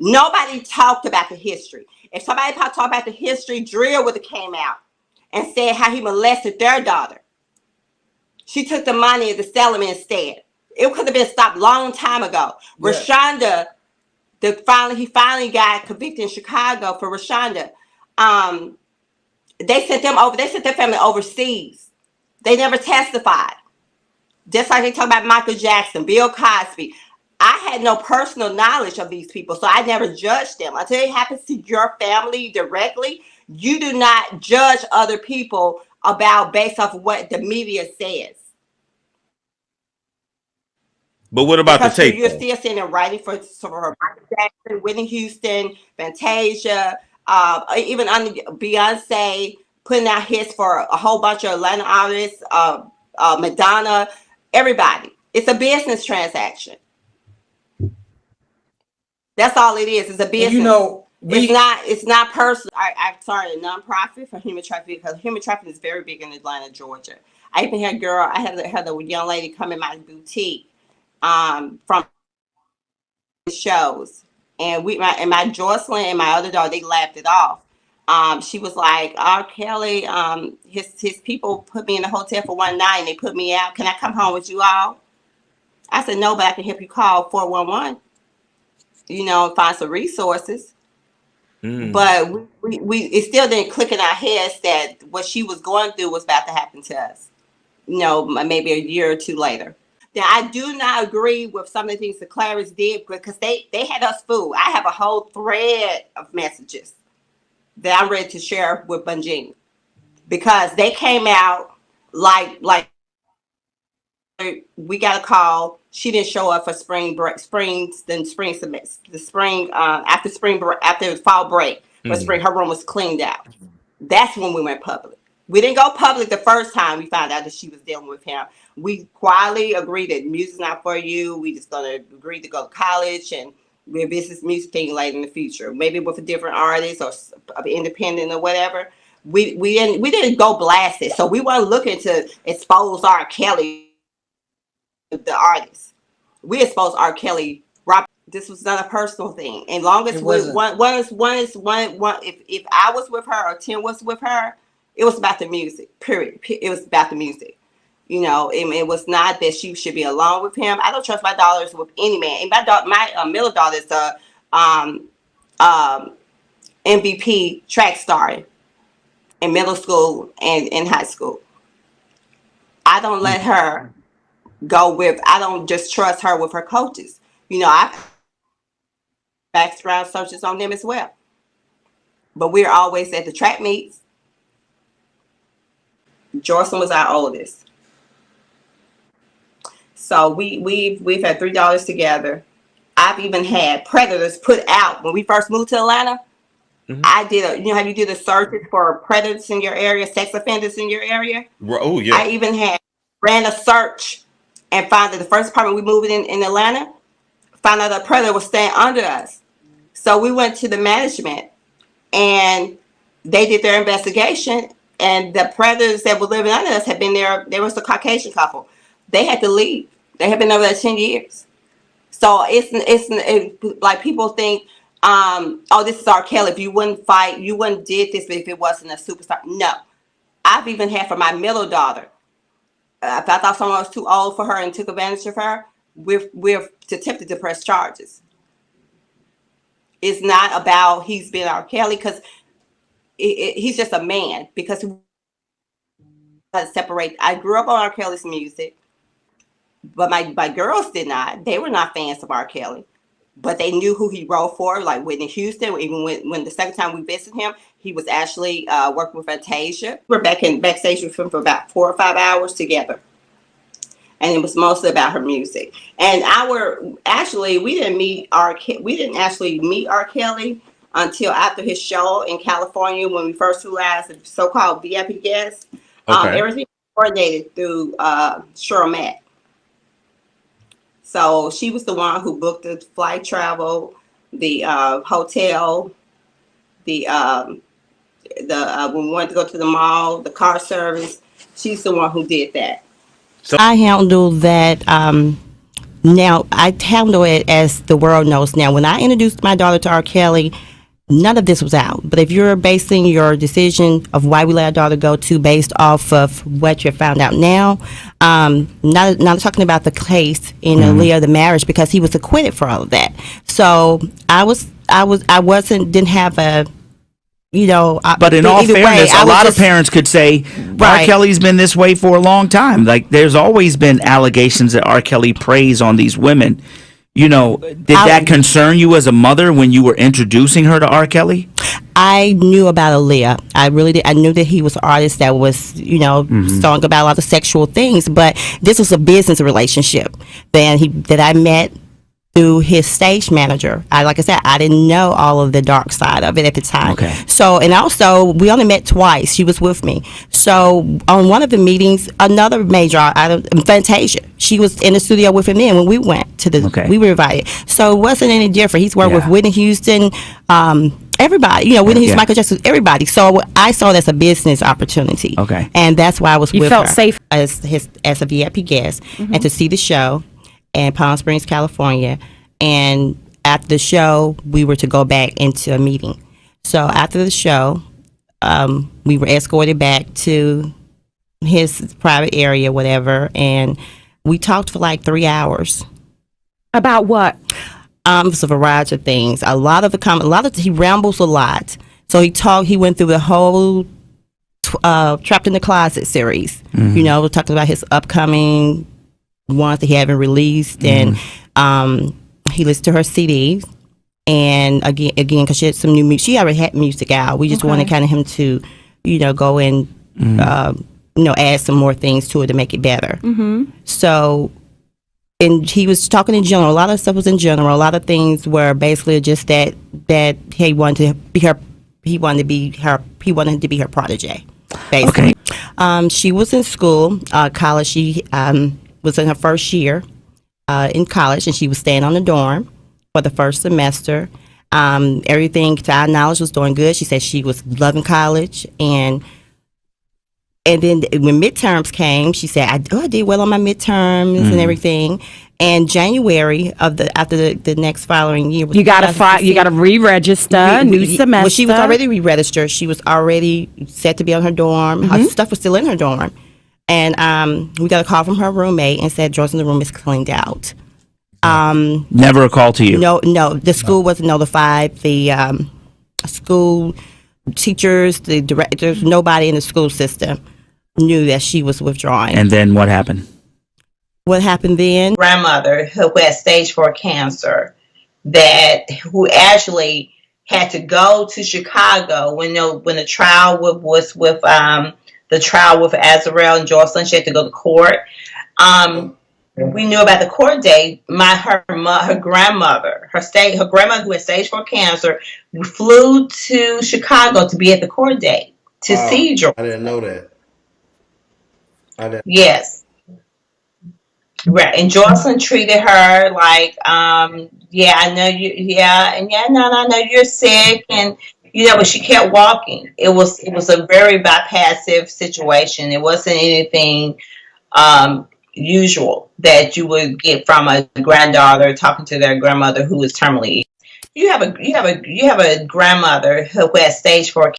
Nobody talked about the history. If somebody talked about the history, Drill would have came out and said how he molested their daughter. She took the money of the settlement instead. It could have been stopped long time ago. Yeah. Rashonda, he finally got convicted in Chicago for Rashonda. They sent them over. They sent their family overseas. They never testified. Just like they talk about Michael Jackson, Bill Cosby. I had no personal knowledge of these people, so I never judged them. Until it happens to your family directly, you do not judge other people about based off of what the media says. But what about because the tape? You're still seeing them writing for Michael Jackson, Whitney Houston, Fantasia, even under Beyonce putting out hits for a whole bunch of Atlanta artists, Madonna, everybody. It's a business transaction. That's all it is. It's a business. It's not personal. I started a nonprofit for human trafficking because human trafficking is very big in Atlanta, Georgia. I even had a young lady come in my boutique from shows, and my Jocelyn and my other daughter, they laughed it off. She was like, "R. Kelly, his people put me in the hotel for one night and they put me out. Can I come home with you all?" I said, "No, but I can help you call 411. Find some resources." But we it still didn't click in our heads that what she was going through was about to happen to us. Maybe a year or two later. Now, I do not agree with some of the things the Claris did because they had us fooled. I have a whole thread of messages that I'm ready to share with Bunjini because they came out like we got a call. She didn't show up for after fall break for spring. Her room was cleaned out. That's when we went public. We didn't go public the first time we found out that she was dealing with him. We quietly agreed that music's not for you. We just gonna agree to go to college and revisit this music thing later in the future, maybe with a different artist or independent or whatever. We didn't go blast it, so we weren't looking to expose R. Kelly, the artist. We exposed R. Kelly. This was not a personal thing, and long as if I was with her or Tim was with her, it was about the music. Period. It was about the music. It was not that she should be alone with him. I don't trust my daughters with any man. And my middle daughter is a MVP track star in middle school and in high school. I don't let her go with. I don't just trust her with her coaches. I background searches on them as well. But we're always at the track meets. Jocelyn was our oldest. So we've had 3 daughters together. I've even had predators put out when we first moved to Atlanta. I did how you do the searches for predators in your area, sex offenders in your area. Oh yeah. I even ran a search and found that the first apartment we moved in Atlanta, found out a predator was staying under us. So we went to the management and they did their investigation, and the predators that were living under us had been there. There was a Caucasian couple. They had to leave. They had been over there 10 years. So it's like people think, this is R. Kelly. If you wouldn't fight, you wouldn't did this if it wasn't a superstar. No. I've even had for my middle daughter, if I thought someone was too old for her and took advantage of her, we're attempted to press charges. It's not about he's been R. Kelly because he's just a man. Because he separate. I grew up on R. Kelly's music, but my girls did not. They were not fans of R. Kelly, but they knew who he wrote for, like Whitney Houston. Even when the second time we visited him, he was actually working with Fantasia. We're backstage with him for about 4 or 5 hours together. And it was mostly about her music. And we didn't actually meet R. Kelly until after his show in California when we first flew as a so-called VIP guest. Okay. Everything coordinated through Cheryl Mack. So she was the one who booked the flight travel, the hotel, when we wanted to go to the mall, the car service. She's the one who did that. I handle that Now, I handle it as the world knows now. When I introduced my daughter to R. Kelly, none of this was out. But if you're basing your decision of why we let our daughter go to based off of what you found out now, not talking about the case in Aaliyah, the marriage, because he was acquitted for all of that. So I didn't have a, But in all either way, fairness, I a was lot of just- parents could say R. Right. Kelly's been this way for a long time. Like, there's always been allegations that R. Kelly preys on these women. Did that concern you as a mother when you were introducing her to R. Kelly? I knew about Aaliyah. I really did. I knew that he was an artist that was, song about a lot of sexual things. But this was a business relationship that I met through his stage manager. Like I said, I didn't know all of the dark side of it at the time. Okay. So, and also, we only met twice. She was with me. So, on one of the meetings, another major, Fantasia, she was in the studio with him then when we went to the, Okay. we were invited. So, it wasn't any different. He's worked with Yeah. Whitney Houston, everybody, Whitney Houston, Yeah. Michael Jackson, everybody. So, I saw it as a business opportunity. Okay. And that's why I was You with felt her safe. as a VIP guest and to see the show in Palm Springs, California. And after the show, we were to go back into a meeting. So after the show, we were escorted back to his private area, whatever, and we talked for like 3 hours. About what? It was a variety of things. He rambles a lot. So he went through the whole Trapped in the Closet series. Talked about his upcoming ones that he haven't released, and he listened to her CDs. And again, because she had some new music, she already had music out. We just wanted kind of him to, go and, add some more things to it to make it better. So, and he was talking in general. A lot of stuff was in general. A lot of things were basically just that he wanted to be her. He wanted to be her protege. Basically, she was in school, college. She was in her first year in college, and she was staying on the dorm for the first semester. Everything, to our knowledge, was doing good. She said she was loving college, and then when midterms came, she said, I did well on my midterms and everything. And January after the next following year, was You got to re-register, new semester. Well, she was already re-registered. She was already set to be on her dorm. Her stuff was still in her dorm. And we got a call from her roommate and said, Joyce, the room is cleaned out. Never a call to you. No, the school wasn't notified. The school teachers, the directors, nobody in the school system knew that she was withdrawing. And then what happened? What happened then? Grandmother who had stage 4 cancer, who actually had to go to Chicago when the trial was with the trial with Azarel and Jocelyn. She had to go to court. We knew about the court date. Her grandmother who had stage 4 cancer, flew to Chicago to be at the court date to see Jocelyn. I didn't know that. Yes. Right. And Jocelyn treated her like, I know you, I know you're sick, and but she kept walking. It was a very bypassive situation. It wasn't anything usual that you would get from a granddaughter talking to their grandmother who is terminally ill. You have a grandmother who has stage 4